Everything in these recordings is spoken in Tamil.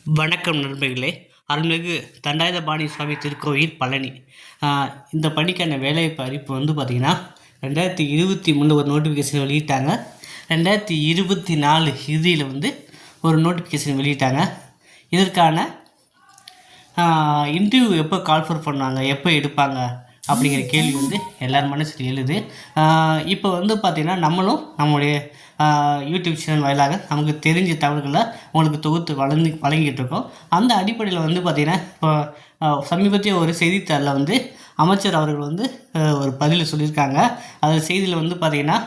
வணக்கம் நண்பர்களே. அருள்மிகு தண்டாயுதபாணி சுவாமி திருக்கோயில் பழனி. இந்த பணிக்கான வேலைவாய்ப்பு அறிவிப்பு வந்து பார்த்திங்கன்னா 2023 ஒரு நோட்டிஃபிகேஷன் வெளியிட்டாங்க. 2024 இறுதியில் வந்து ஒரு நோட்டிஃபிகேஷன் வெளியிட்டாங்க. இதற்கான இன்டர்வியூ எப்போ கால்ஃபர் பண்ணாங்க, எப்போ எடுப்பாங்க அப்படிங்கிற கேள்வி வந்து எல்லார் மனசில் எழுது. இப்போ வந்து பார்த்திங்கன்னா நம்மளும் நம்முடைய யூடியூப் சேனல் வாயிலாக நமக்கு தெரிஞ்ச தகவல்களை உங்களுக்கு தொகுத்து வழங்கிட்டு இருக்கோம். அந்த அடிப்படையில் வந்து பார்த்திங்கன்னா இப்போ சமீபத்திய ஒரு செய்தித்தாளில் வந்து அமைச்சர் அவர்கள் வந்து ஒரு பதில் சொல்லியிருக்காங்க. அந்த செய்தியில் வந்து பார்த்திங்கன்னா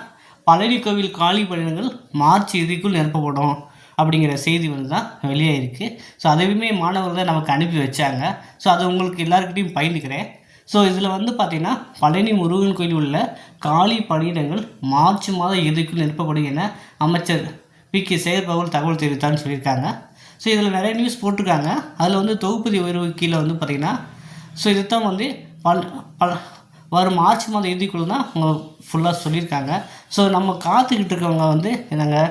பழனி கோவில் காலி பணியிடங்கள் மார்ச் இறுதிக்குள் நிரப்பப்படும் அப்படிங்கிற செய்தி வந்து தான் வெளியாகிருக்கு. ஸோ அதையுமே மாணவர்கள் தான் நமக்கு அனுப்பி வச்சாங்க. ஸோ அதை உங்களுக்கு எல்லாருக்கிட்டையும் பகிர்ந்துக்கிறேன். ஸோ இதில் வந்து பார்த்திங்கன்னா பழனி முருகன் கோயில் உள்ள காலி பணியிடங்கள் மார்ச் மாதம் இறுதிக்குள் நிரப்பப்படும் என அமைச்சர் பி.கே. சேகர்பாபு தகவல் தெரிவித்தான்னு சொல்லியிருக்காங்க. ஸோ இதில் நிறைய நியூஸ் போட்டிருக்காங்க. அதில் வந்து தொகுப்பதி உயர்வு கீழே வந்து பார்த்திங்கன்னா ஸோ இதுதான் வந்து வரும் மார்ச் மாதம் இறுதிக்குள்ள தான் அவங்க ஃபுல்லாக சொல்லியிருக்காங்க. ஸோ நம்ம காத்துக்கிட்டு இருக்கவங்க வந்து நாங்கள்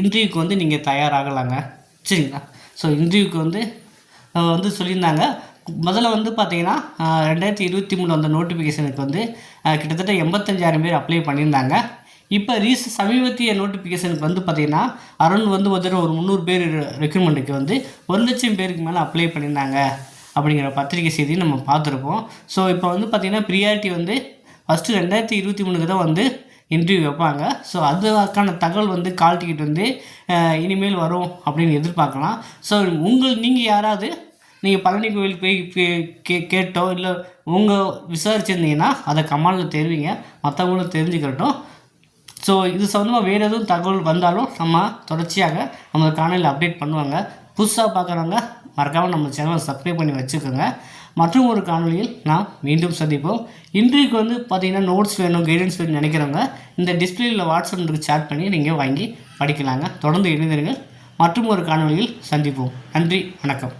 இன்டர்வியூக்கு வந்து நீங்கள் தயாராகலாங்க, சரிங்களா? ஸோ இன்டர்வியூக்கு வந்து சொல்லியிருந்தாங்க. முதல்ல வந்து பார்த்திங்கன்னா 2023 வந்த நோட்டிஃபிகேஷனுக்கு வந்து கிட்டத்தட்ட 85,000 பேர் அப்ளை பண்ணியிருந்தாங்க. இப்போ சமீபத்திய நோட்டிஃபிகேஷனுக்கு வந்து பார்த்திங்கன்னா அரௌண்ட் வந்து ஒரு 300 பேர் ரெக்ரூட்மெண்ட்டுக்கு வந்து 1,00,000 பேருக்கு மேலே அப்ளை பண்ணியிருந்தாங்க அப்படிங்கிற பத்திரிகை செய்தி நம்ம பார்த்துருப்போம். ஸோ இப்போ வந்து பார்த்திங்கன்னா ப்ரியாரிட்டி வந்து ஃபஸ்ட்டு 2023 தான் வந்து இன்டர்வியூ வைப்பாங்க. ஸோ அதுக்கான தகவல் வந்து கால் டிக்கெட் வந்து இனிமேல் வரும் அப்படின்னு எதிர்பார்க்கலாம். ஸோ நீங்கள் யாராவது நீங்கள் பழனி கோவில் போய் கேட்டோ இல்லை உங்கள் விசாரிச்சிருந்தீங்கன்னா அதை கமெண்டில் தெரிவிங்க, மற்றவங்களும் தெரிஞ்சுக்கட்டும். ஸோ இது சம்மந்தமாக வேறு எதுவும் தகவல் வந்தாலும் நம்ம தொடர்ச்சியாக நம்ம காணொலியில் அப்டேட் பண்ணுவாங்க. புதுசாக பார்க்குறவங்க மறக்காமல் நம்ம சேனலை சப்ஸ்கிரைப் பண்ணி வச்சுக்கோங்க. மற்றும் ஒரு காணொலியில் நாம் மீண்டும் சந்திப்போம். இன்றைக்கு வந்து பார்த்திங்கன்னா நோட்ஸ் வேணும், கைடன்ஸ் வேணும்னு நினைக்கிறவங்க இந்த டிஸ்பிளேயில் வாட்ஸ்அப் சேட் பண்ணி நீங்கள் வாங்கி படிக்கலாங்க. தொடர்ந்து இணைந்திருங்கள். மற்றும் ஒரு காணொலியில் சந்திப்போம். நன்றி, வணக்கம்.